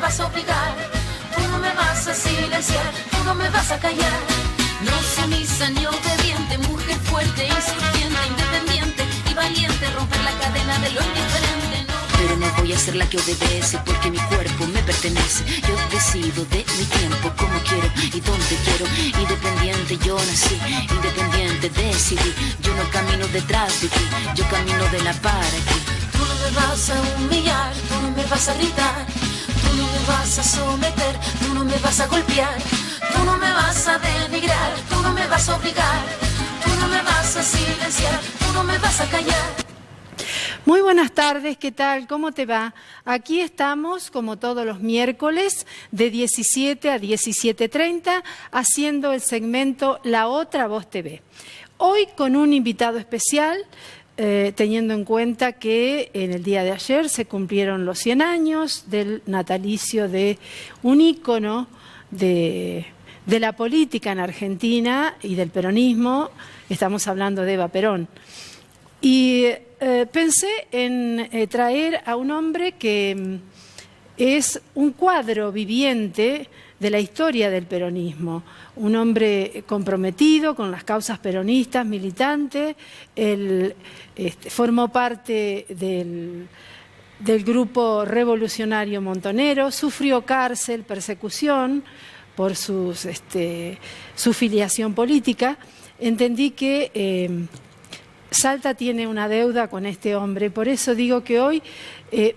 vas a obligar, tú no me vas a silenciar, tú no me vas a callar. No sumisa ni obediente, mujer fuerte, insurgente, independiente y valiente, romper la cadena de lo indiferente. No. Pero no voy a ser la que obedece porque mi cuerpo me pertenece. Yo decido de mi tiempo, como quiero y donde quiero. Independiente yo nací, independiente decidí. Yo no camino detrás de ti, yo camino de la para aquí. Tú no me vas a humillar, tú no me vas a gritar, tú no me vas a someter, tú no me vas a golpear, tú no me vas a denigrar, tú no me vas a obligar, tú no me vas a silenciar, tú no me vas a callar. Muy buenas tardes, ¿qué tal? ¿Cómo te va? Aquí estamos, como todos los miércoles, de 17 a 17:30, haciendo el segmento La Otra Voz TV. Hoy con un invitado especial, teniendo en cuenta que en el día de ayer se cumplieron los 100 años del natalicio de un ícono de la política en Argentina y del peronismo. Estamos hablando de Eva Perón. Y pensé en traer a un hombre que es un cuadro viviente de la historia del peronismo, un hombre comprometido con las causas peronistas, militante. Él formó parte del grupo revolucionario Montonero, sufrió cárcel, persecución por su filiación política. Entendí que Salta tiene una deuda con este hombre, por eso digo que hoy,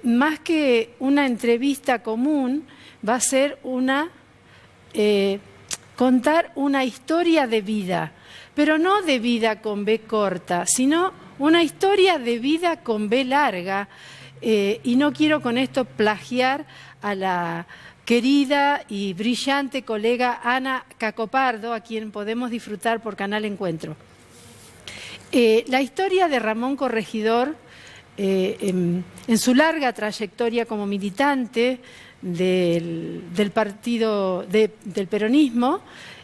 más que una entrevista común, va a ser contar una historia de vida, pero no de vida con B corta, sino una historia de vida con B larga, y no quiero con esto plagiar a la querida y brillante colega Ana Cacopardo, a quien podemos disfrutar por Canal Encuentro. La historia de Ramón Corregidor, en su larga trayectoria como militante del partido del peronismo,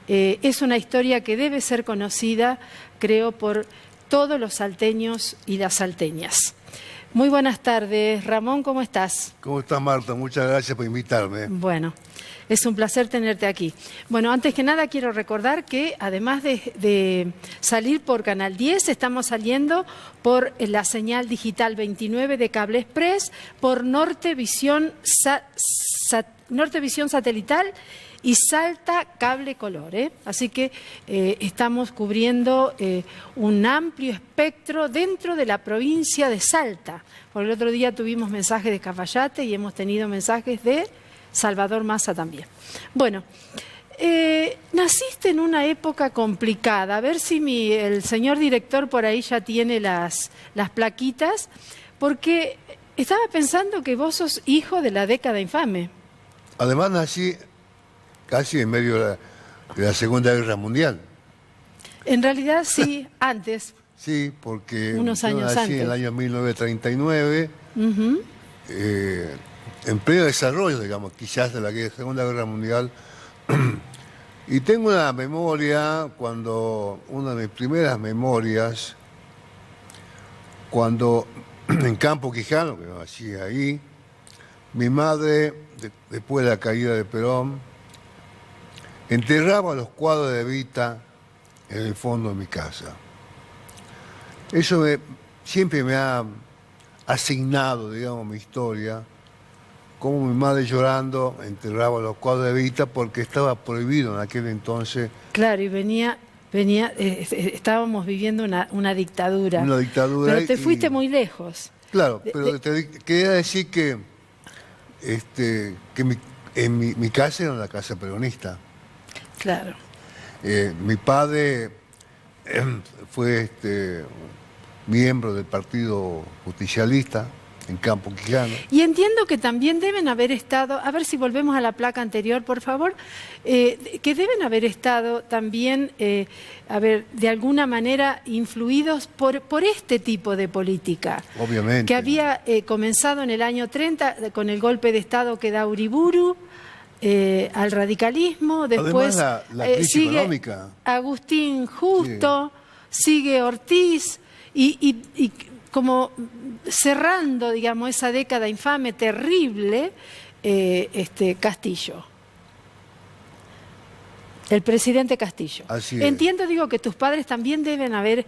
es una historia que debe ser conocida, creo, por todos los salteños y las salteñas. Muy buenas tardes, Ramón, ¿cómo estás? ¿Cómo estás, Marta? Muchas gracias por invitarme. Bueno, es un placer tenerte aquí. Bueno, antes que nada quiero recordar que además de salir por Canal 10, estamos saliendo por la señal digital 29 de Cable Express, por Nortevisión Satelital y Salta Cable Color, Así que estamos cubriendo un amplio espectro dentro de la provincia de Salta. Por el otro día tuvimos mensajes de Cafayate y hemos tenido mensajes de Salvador Massa también. Bueno, naciste en una época complicada. A ver si el señor director por ahí ya tiene las plaquitas, porque estaba pensando que vos sos hijo de la década infame. Además nací casi en medio de la Segunda Guerra Mundial. En realidad sí, antes. Sí, porque unos años nací antes. en el año 1939, en pleno desarrollo, digamos, quizás de la Segunda Guerra Mundial. Y tengo una memoria, una de mis primeras memorias, cuando en Campo Quijano, que nací ahí, mi madre, después de la caída de Perón, enterraba los cuadros de Evita en el fondo de mi casa. Eso siempre me ha asignado, digamos, mi historia, como mi madre llorando enterraba los cuadros de Evita porque estaba prohibido en aquel entonces. Claro, y estábamos viviendo una dictadura. Una dictadura. Pero te fuiste muy lejos. Claro, pero quería decir que mi casa era una casa peronista. Claro. Mi padre fue miembro del Partido Justicialista en Campo Quijano. Y entiendo que también deben haber estado, a ver si volvemos a la placa anterior, por favor, que deben haber estado también, de alguna manera influidos por este tipo de política. Obviamente. Que había comenzado en el año 30 con el golpe de Estado que da Uriburu, al radicalismo, después además la crisis sigue económica. Agustín Justo, sigue Ortiz y como cerrando, digamos, esa década infame, terrible, Castillo. El presidente Castillo. Así es. Entiendo, digo, que tus padres también deben haber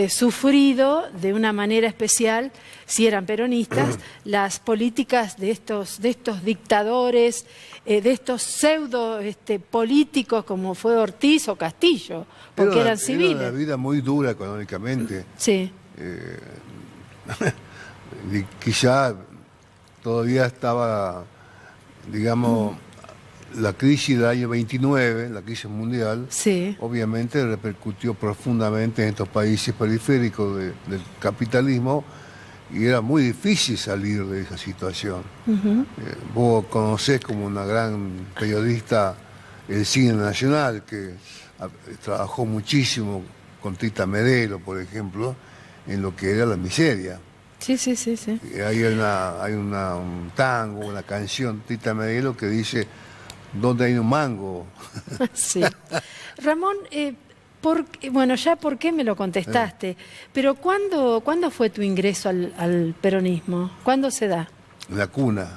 sufrido de una manera especial, si eran peronistas, las políticas de estos dictadores, de estos pseudo políticos como fue Ortiz o Castillo, porque eran civiles. Era una vida muy dura económicamente. Sí. Y quizá todavía estaba, digamos, la crisis del año 29, la crisis mundial, Sí. obviamente repercutió profundamente en estos países periféricos del capitalismo y era muy difícil salir de esa situación. Vos conocés como una gran periodista el cine nacional que trabajó muchísimo con Tita Merelo, por ejemplo, en lo que era la miseria. Sí. Hay un tango, una canción, Tita Merelo, que dice: ¿dónde hay un mango? Sí. Ramón, bueno, ya por qué me lo contestaste, pero ¿cuándo fue tu ingreso al peronismo? ¿Cuándo se da? En la cuna.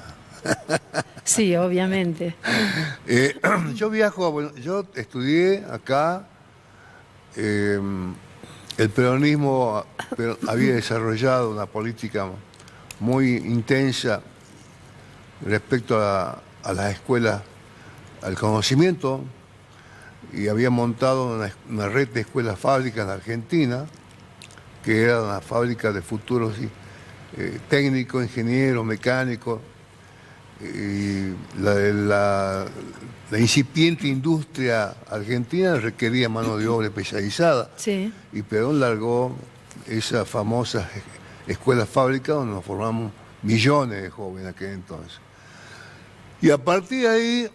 Sí, obviamente. Yo yo estudié acá, el peronismo había desarrollado una política muy intensa respecto a las escuelas, al conocimiento, y había montado una red de escuelas fábricas en Argentina, que era una fábrica de futuros técnicos, ingenieros, mecánicos, y la incipiente industria argentina requería mano de obra especializada. Sí. Y Perón largó esa famosa escuela fábrica donde nos formamos millones de jóvenes en aquel entonces. Y a partir de ahí,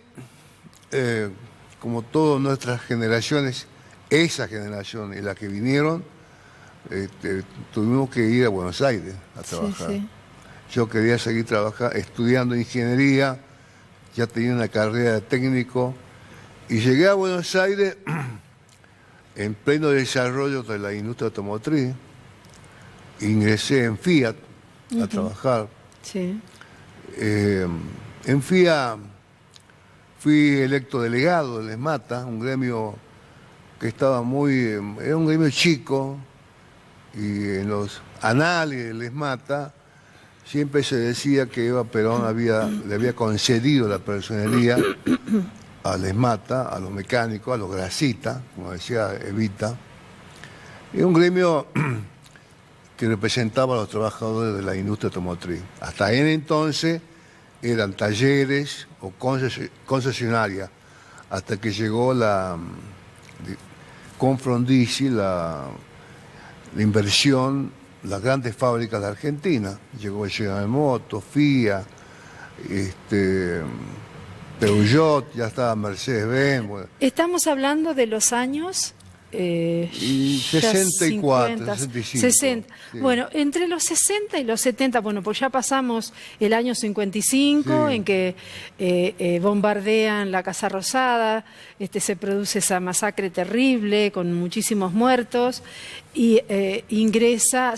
como todas nuestras generaciones, esa generación y las que vinieron, tuvimos que ir a Buenos Aires a trabajar. Sí. Yo quería seguir estudiando ingeniería, ya tenía una carrera de técnico, y llegué a Buenos Aires en pleno desarrollo de la industria automotriz. Ingresé en Fiat a trabajar. Sí. En Fiat fui electo delegado del ESMATA, un gremio que era un gremio chico, y en los anales del ESMATA siempre se decía que Eva Perón le había concedido la personería al ESMATA, a los mecánicos, a los grasitas, como decía Evita. Es un gremio que representaba a los trabajadores de la industria automotriz. Hasta entonces eran talleres o concesionarias, hasta que llegó con Frondizi la inversión, las grandes fábricas de Argentina. Llegó General Motors, Fiat, Peugeot, ya estaba Mercedes-Benz. Bueno. Estamos hablando de los años... y 64, 50, 65. 60. Sí. Bueno, entre los 60 y los 70, bueno, pues ya pasamos el año 55, Sí. en que bombardean la Casa Rosada, se produce esa masacre terrible con muchísimos muertos, y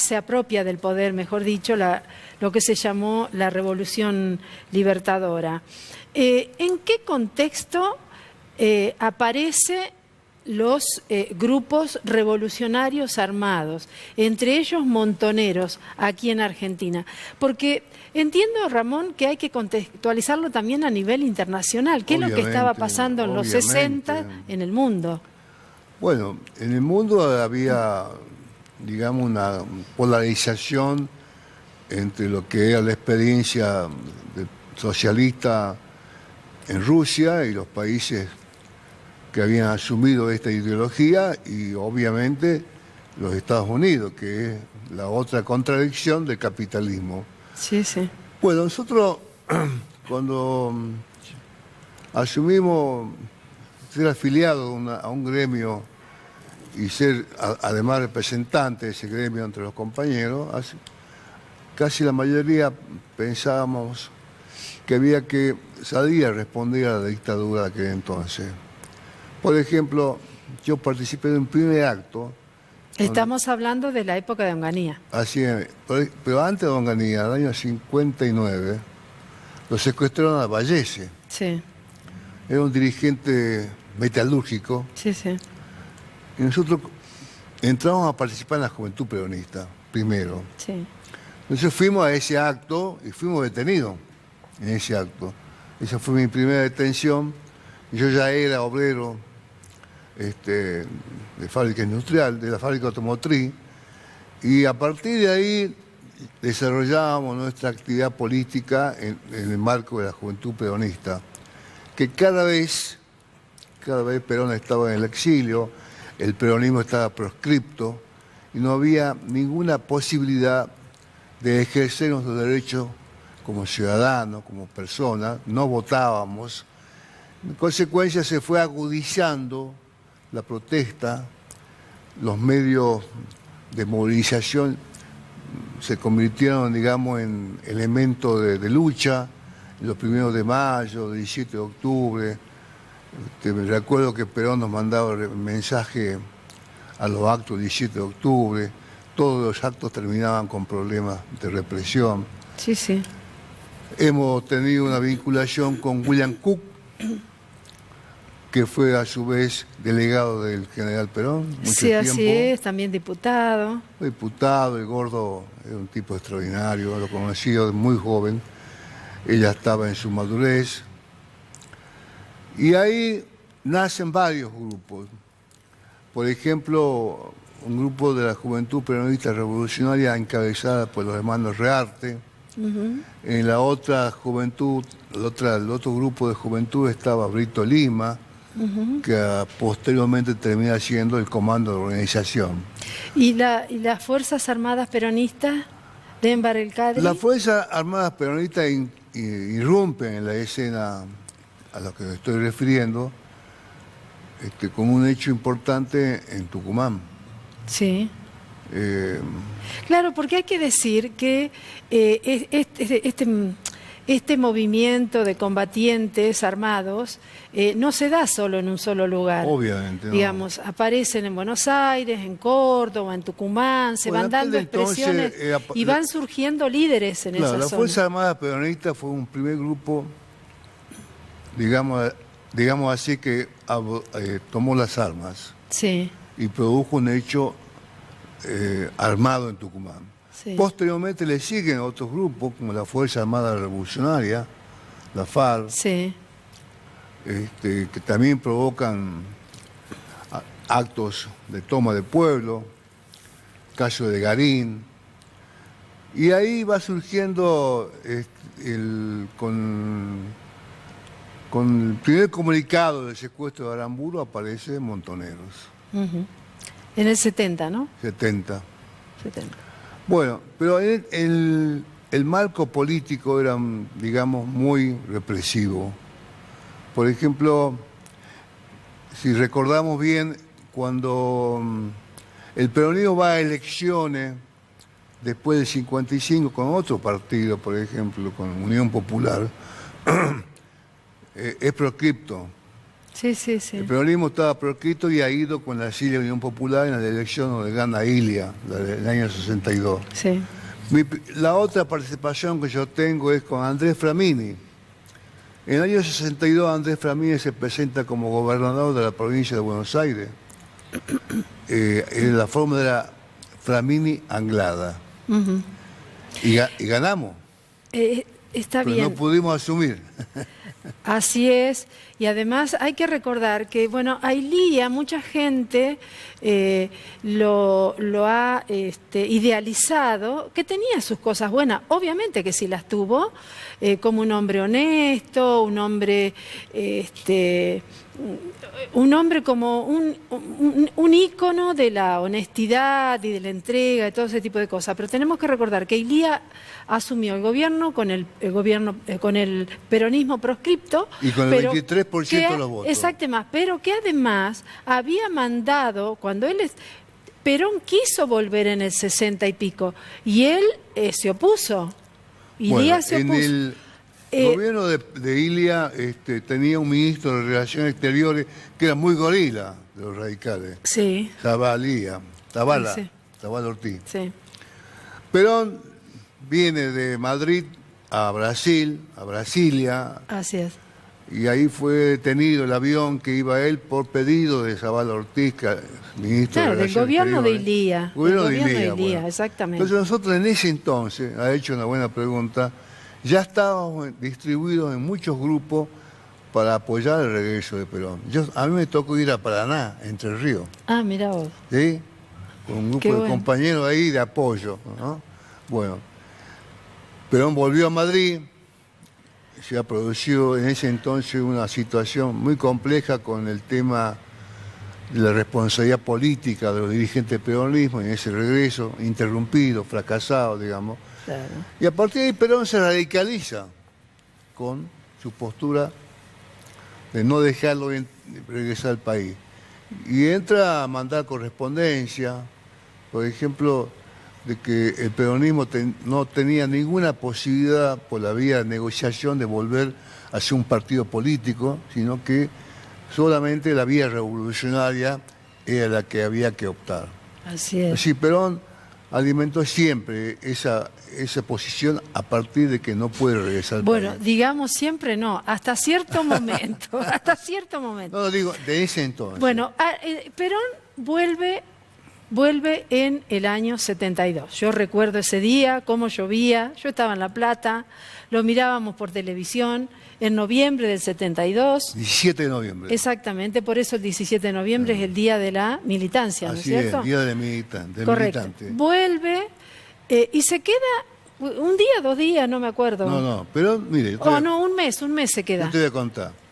se apropia del poder, mejor dicho, lo que se llamó la Revolución Libertadora. ¿En qué contexto aparece los grupos revolucionarios armados, entre ellos montoneros, aquí en Argentina? Porque entiendo, Ramón, que hay que contextualizarlo también a nivel internacional. ¿Qué es lo que estaba pasando en los 60 en el mundo? Bueno, en el mundo había, digamos, una polarización entre lo que era la experiencia socialista en Rusia y los países que habían asumido esta ideología, y obviamente los Estados Unidos, que es la otra contradicción del capitalismo. Sí, sí. Bueno, nosotros cuando asumimos ser afiliados a un gremio y ser además representante de ese gremio entre los compañeros, casi la mayoría pensábamos que había que salir a responder a la dictadura de aquel entonces. Por ejemplo, yo participé de un primer acto. Estamos hablando de la época de Onganía. Así es, pero antes de Onganía, en el año 59, lo secuestraron a Vallese. Sí, Era un dirigente metalúrgico. sí, sí. Y nosotros entramos a participar en la Juventud Peronista, primero. Sí. Entonces fuimos a ese acto y fuimos detenidos en ese acto. Esa fue mi primera detención. Yo ya era obrero de fábrica industrial, de la fábrica automotriz, y a partir de ahí desarrollábamos nuestra actividad política en el marco de la Juventud Peronista, que cada vez Perón estaba en el exilio, el peronismo estaba proscripto y no había ninguna posibilidad de ejercer nuestros derechos como ciudadanos, como personas, no votábamos. En consecuencia se fue agudizando la protesta, los medios de movilización se convirtieron, digamos, en elementos de lucha, los 1 de mayo, el 17 de octubre. Me recuerdo que Perón nos mandaba mensaje a los actos del 17 de octubre, todos los actos terminaban con problemas de represión. Sí, sí. Hemos tenido una vinculación con William Cook, que fue a su vez delegado del general Perón. Mucho Sí, tiempo. así es, también diputado. Fue diputado, el gordo era un tipo extraordinario, lo conocí de muy joven. Ella estaba en su madurez. Y ahí nacen varios grupos. Por ejemplo, un grupo de la Juventud Peronista Revolucionaria encabezada por los hermanos Rearte. En la otra juventud, el otro grupo de juventud estaba Brito Lima, que posteriormente termina siendo el comando de organización. ¿Y las Fuerzas Armadas Peronistas de Enver el Cadri? Las Fuerzas Armadas Peronistas irrumpen en la escena a la que me estoy refiriendo, con un hecho importante en Tucumán. Sí. Claro, porque hay que decir que este movimiento de combatientes armados no se da solo en un solo lugar. Obviamente, no. Digamos, aparecen en Buenos Aires, en Córdoba, en Tucumán, se van dando expresiones y van surgiendo líderes en esa zona. La Fuerza Armada Peronista fue un primer grupo, digamos así, que tomó las armas. Sí. Y produjo un hecho armado en Tucumán. Sí. Posteriormente le siguen otros grupos, como la Fuerza Armada Revolucionaria, la FARC, Sí. Que también provocan actos de toma de pueblo, caso de Garín. Y ahí va surgiendo con el primer comunicado del secuestro de Aramburu aparece Montoneros. En el 70, ¿no? 70. 70. Bueno, pero el marco político era, digamos, muy represivo. Por ejemplo, si recordamos bien, cuando el peronismo va a elecciones después del 55 con otro partido, por ejemplo, con Unión Popular, es proscripto. Sí, sí, sí. El peronismo estaba proscripto y ha ido con la sigla Unión Popular en la elección donde gana Ilia, del año 62. Sí. La otra participación que yo tengo es con Andrés Framini. En el año 62 Andrés Framini se presenta como gobernador de la provincia de Buenos Aires. En la forma de la Framini Anglada. Y ganamos. Está pero bien. no pudimos asumir. Así es, y además hay que recordar que, bueno, a Ilía mucha gente lo ha idealizado, que tenía sus cosas buenas, obviamente que sí las tuvo, como un hombre honesto, un hombre como un ícono de la honestidad y de la entrega y todo ese tipo de cosas. Pero tenemos que recordar que Ilía asumió el gobierno con el peronismo proscripto. Y con el 23% de los votos. Exactamente, pero que además había mandado, cuando Perón quiso volver en el 60 y pico, y él se opuso. Ilía se opuso. El gobierno de Ilia tenía un ministro de Relaciones Exteriores que era muy gorila de los radicales. Sí. Zavala Ortiz. Sí. Perón viene de Madrid a Brasil, a Brasilia, Así es. y ahí fue detenido el avión que iba él por pedido de Zavala Ortiz, ministro Claro, de del Relaciones gobierno de Exteriores. Ilía. Gobierno Del de gobierno Ilía, de Ilía, bueno. exactamente. Entonces nosotros en ese entonces, ha hecho una buena pregunta, ya estábamos distribuidos en muchos grupos para apoyar el regreso de Perón. A mí me tocó ir a Paraná, Entre Ríos, Ah, mira vos. ¿sí? Con un grupo Qué de bueno. compañeros ahí de apoyo, ¿no? Bueno, Perón volvió a Madrid, se ha producido en ese entonces una situación muy compleja con el tema de la responsabilidad política de los dirigentes del peronismo en ese regreso, interrumpido, fracasado, digamos. Claro. Y a partir de ahí Perón se radicaliza con su postura de no dejarlo regresar al país. Y entra a mandar correspondencia, por ejemplo, de que el peronismo no tenía ninguna posibilidad por la vía de negociación de volver a ser un partido político, sino que solamente la vía revolucionaria era la que había que optar. Así es. Así Perón alimentó siempre esa posición a partir de que no puede regresar al Bueno, país. digamos siempre no, hasta cierto momento, hasta cierto momento. No, digo, de ese entonces. Bueno, Perón vuelve en el año 72. Yo recuerdo ese día, cómo llovía, yo estaba en La Plata, lo mirábamos por televisión en noviembre del 72. 17 de noviembre. Exactamente, por eso el 17 de noviembre es el día de la militancia, ¿no es Así cierto? es, día del militante. Correcto. Vuelve y se queda un día, 2 días, no me acuerdo. No, pero mire, un mes se queda. yo te voy a contar.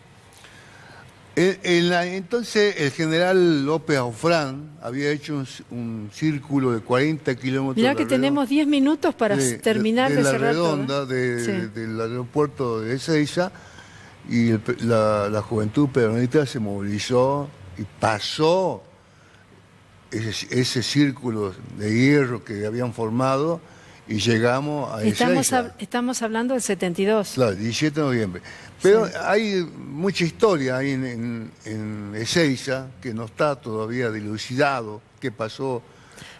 Entonces el general López Aufrán había hecho un círculo de 40 kilómetros. Mirá que tenemos 10 minutos para terminar de la cerrar todo. redonda Sí. del aeropuerto de Ezeiza, y la juventud peronista se movilizó y pasó ese círculo de hierro que habían formado y llegamos a Ezeiza. Estamos hablando del 72. Claro, 17 de noviembre. Pero hay mucha historia ahí en Ezeiza que no está todavía dilucidado qué pasó.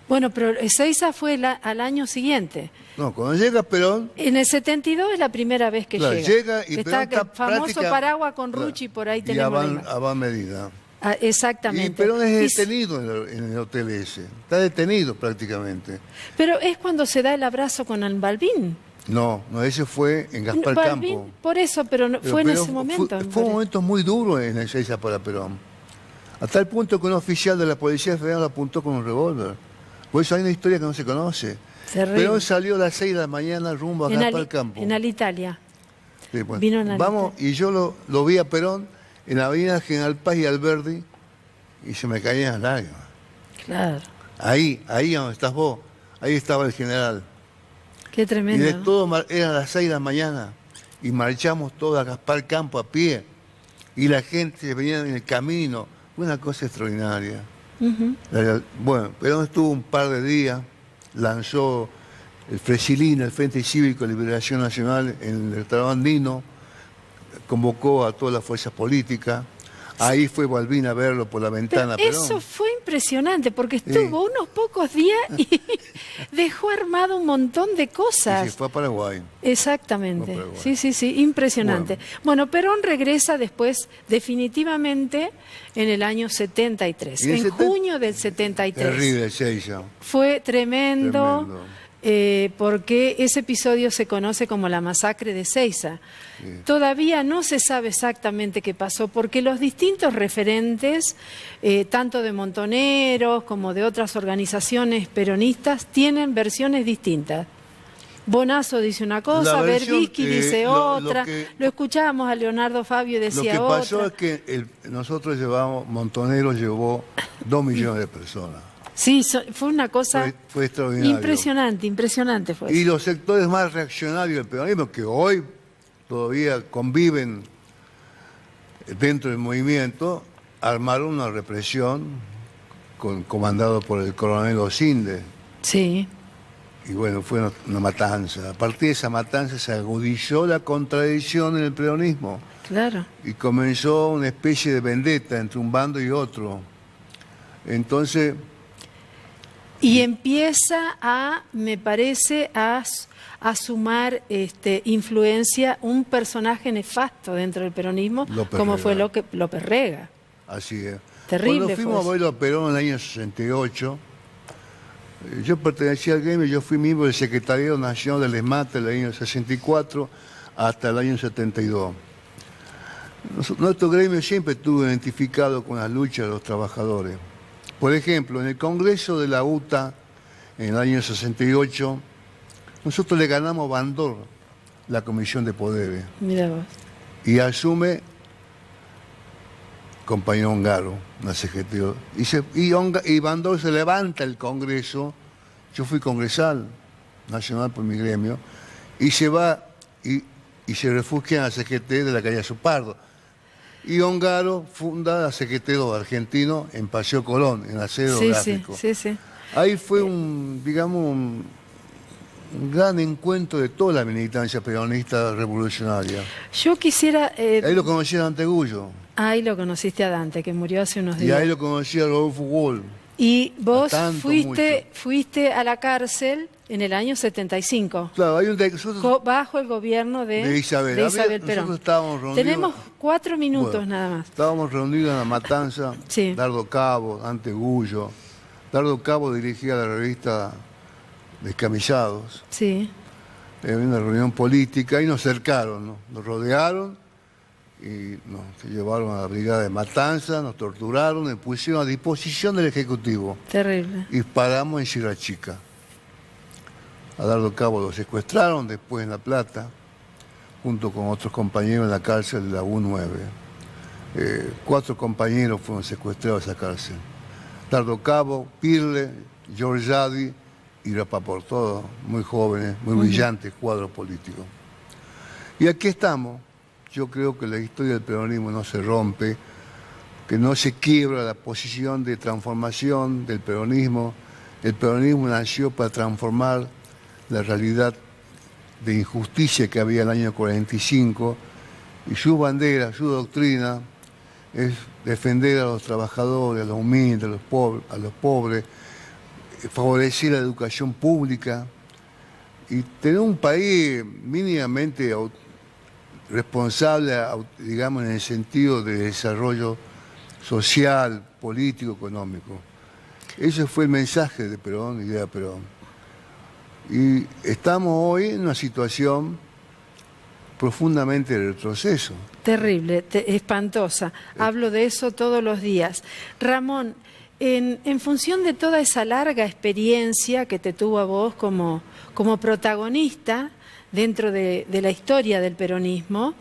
Bueno, pero Ezeiza fue al año siguiente. No, cuando llega Perón... En el 72 es la primera vez que claro, llega. y está Perón el famoso paraguas con claro, Rucci, por ahí y tenemos la imagen. Abad Medina. Ah, exactamente. Y Perón es detenido en el hotel ese. Está detenido prácticamente. Pero es cuando se da el abrazo con Balbín. No, ese fue en Gaspar Balbín, Campo. por eso, pero fue en ese momento. Fue un momento muy duro en Ezeiza para Perón. Hasta el punto que un oficial de la Policía Federal lo apuntó con un revólver. Por eso hay una historia que no se conoce. Terrible. Perón salió a las 6 de la mañana rumbo a Gaspar Campo. En Alitalia. Sí, bueno. Vino en Vamos, y yo lo vi a Perón en la avenida General Paz y Alberdi y se me caían las lágrimas. Claro. Ahí donde estás vos, ahí estaba el general. Qué tremendo. Y de todo, eran las 6 de la mañana y marchamos todos a Gaspar Campo a pie y la gente venía en el camino. Fue una cosa extraordinaria. Bueno, Perón estuvo un par de días, lanzó el Fresilín, el Frente Cívico de Liberación Nacional, en el Estado andino, convocó a todas las fuerzas políticas. Ahí fue Balbín a verlo por la ventana. Pero eso fue impresionante, porque estuvo unos pocos días y dejó armado un montón de cosas. Y se fue a Paraguay. Exactamente. Sí, impresionante. Bueno, Perón regresa después definitivamente en el año 73, en junio del 73. Terrible, Ezeiza. Fue tremendo. Porque ese episodio se conoce como la masacre de Ezeiza. Sí. Todavía no se sabe exactamente qué pasó, porque los distintos referentes, tanto de Montoneros como de otras organizaciones peronistas, tienen versiones distintas. Bonazo dice una cosa, Verbitsky dice otra, lo escuchábamos a Leonardo Fabio y decía otra. Lo que pasó es que nosotros Montoneros llevó 2 millones de personas. Sí, fue una cosa fue extraordinario. Impresionante fue. Y los sectores más reaccionarios del peronismo, que hoy todavía conviven dentro del movimiento, armaron una represión comandado por el coronel Osinde. Sí. Y bueno, fue una matanza. A partir de esa matanza se agudizó la contradicción en el peronismo. Claro. Y comenzó una especie de vendetta entre un bando y otro. Entonces, Y empieza a, me parece, a sumar influencia un personaje nefasto dentro del peronismo, como fue López Rega. Así es. Terrible. Cuando fuimos a verlo a Perón en el año 68, yo pertenecía al gremio, yo fui miembro del Secretariado Nacional del ESMATE del año 64 hasta el año 72. Nuestro gremio siempre estuvo identificado con las luchas de los trabajadores. Por ejemplo, en el Congreso de la UTA, en el año 68, nosotros le ganamos a Bandor la Comisión de Poderes. Mira vos. Y asume compañero Ongaro, la CGT. Y Bandor se levanta el Congreso, yo fui congresal nacional por mi gremio, y se va y se refugia en la CGT de la calle Azupardo. Y Ongaro funda la CGT argentino en Paseo Colón, en Acero Gráfico. Sí, sí. Ahí fue un gran encuentro de toda la militancia peronista revolucionaria. Yo quisiera... ahí lo conocí a Dante Gullo. Ahí lo conociste a Dante, que murió hace unos días. Y ahí lo conocí a Rodolfo Wall. Y vos fuiste a la cárcel en el año 75. Claro, hay bajo el gobierno de Isabel Perón. Nosotros estábamos reunidos. Tenemos 4 minutos nada más. Estábamos reunidos en La Matanza, sí. Dardo Cabo, Dante Gullo. Dardo Cabo dirigía la revista Descamisados. Sí. En una reunión política y nos cercaron, ¿no? Nos rodearon y se llevaron a la brigada de Matanza, nos torturaron, nos pusieron a disposición del Ejecutivo. Terrible. Y paramos en Sierra Chica. A Dardo Cabo lo secuestraron, después en La Plata, junto con otros compañeros en la cárcel de la U9. 4 compañeros fueron secuestrados a esa cárcel. Dardo Cabo, Pirle, Giorgiadi y Rapaport, todos muy jóvenes, muy brillantes cuadros políticos. Y aquí estamos. Yo creo que la historia del peronismo no se rompe, que no se quiebra la posición de transformación del peronismo. El peronismo nació para transformar la realidad de injusticia que había en el año 45 y su bandera, su doctrina es defender a los trabajadores, a los humildes, a los pobres, favorecer la educación pública y tener un país mínimamente responsable, digamos, en el sentido de desarrollo social, político, económico. Ese fue el mensaje de Perón y de Perón. Y estamos hoy en una situación profundamente de retroceso. Terrible, espantosa. Hablo de eso todos los días. Ramón, en función de toda esa larga experiencia que te tuvo a vos como protagonista dentro de la historia del peronismo,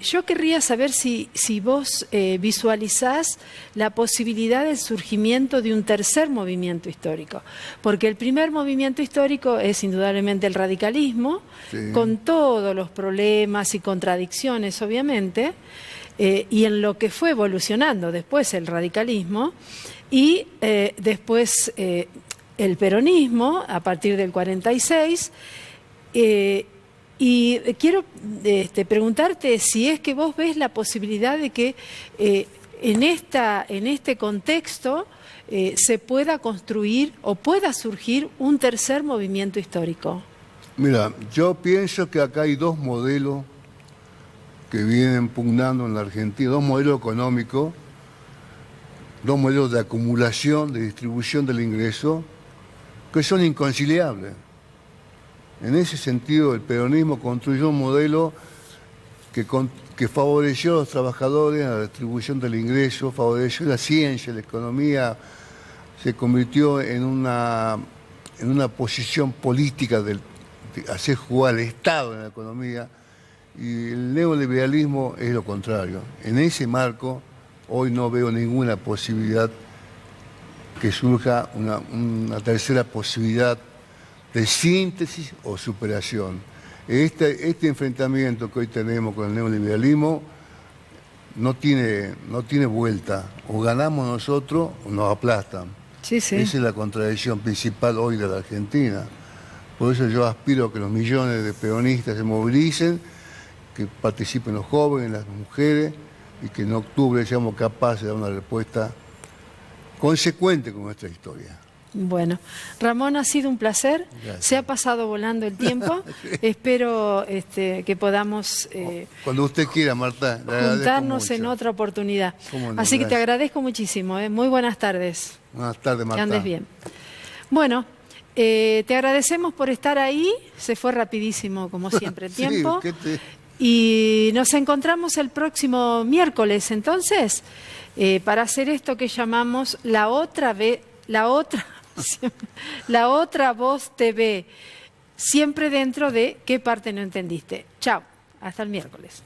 yo querría saber si vos visualizás la posibilidad del surgimiento de un tercer movimiento histórico, porque el primer movimiento histórico es indudablemente el radicalismo, sí, con todos los problemas y contradicciones, obviamente, y en lo que fue evolucionando después el radicalismo, y después el peronismo, a partir del 46, y quiero preguntarte si es que vos ves la posibilidad de que en este contexto se pueda construir o pueda surgir un tercer movimiento histórico. Mira, yo pienso que acá hay 2 modelos que vienen pugnando en la Argentina, 2 modelos económicos, 2 modelos de acumulación, de distribución del ingreso, que son inconciliables. En ese sentido, el peronismo construyó un modelo que favoreció a los trabajadores, a la distribución del ingreso, favoreció la ciencia, la economía, se convirtió en una posición política de hacer jugar al Estado en la economía, y el neoliberalismo es lo contrario. En ese marco, hoy no veo ninguna posibilidad que surja una tercera posibilidad de síntesis o superación. Este enfrentamiento que hoy tenemos con el neoliberalismo no tiene vuelta. O ganamos nosotros o nos aplastan. Sí, sí. Esa es la contradicción principal hoy de la Argentina. Por eso yo aspiro a que los millones de peronistas se movilicen, que participen los jóvenes, las mujeres, y que en octubre seamos capaces de dar una respuesta consecuente con nuestra historia. Bueno, Ramón, ha sido un placer. Gracias. Se ha pasado volando el tiempo. Espero que podamos Cuando usted quiera, Marta. Le agradezco juntarnos en mucho. otra oportunidad. Cómo no, Así que te gracias. agradezco muchísimo. Muy buenas tardes. Buenas tardes, Marta. Que andes bien. Bueno, te agradecemos por estar ahí. Se fue rapidísimo, como siempre, el Sí, tiempo. ¿qué Y nos encontramos el próximo miércoles, entonces, para hacer esto que llamamos la otra voz TV, siempre dentro de ¿Qué parte no entendiste? Chao, hasta el miércoles.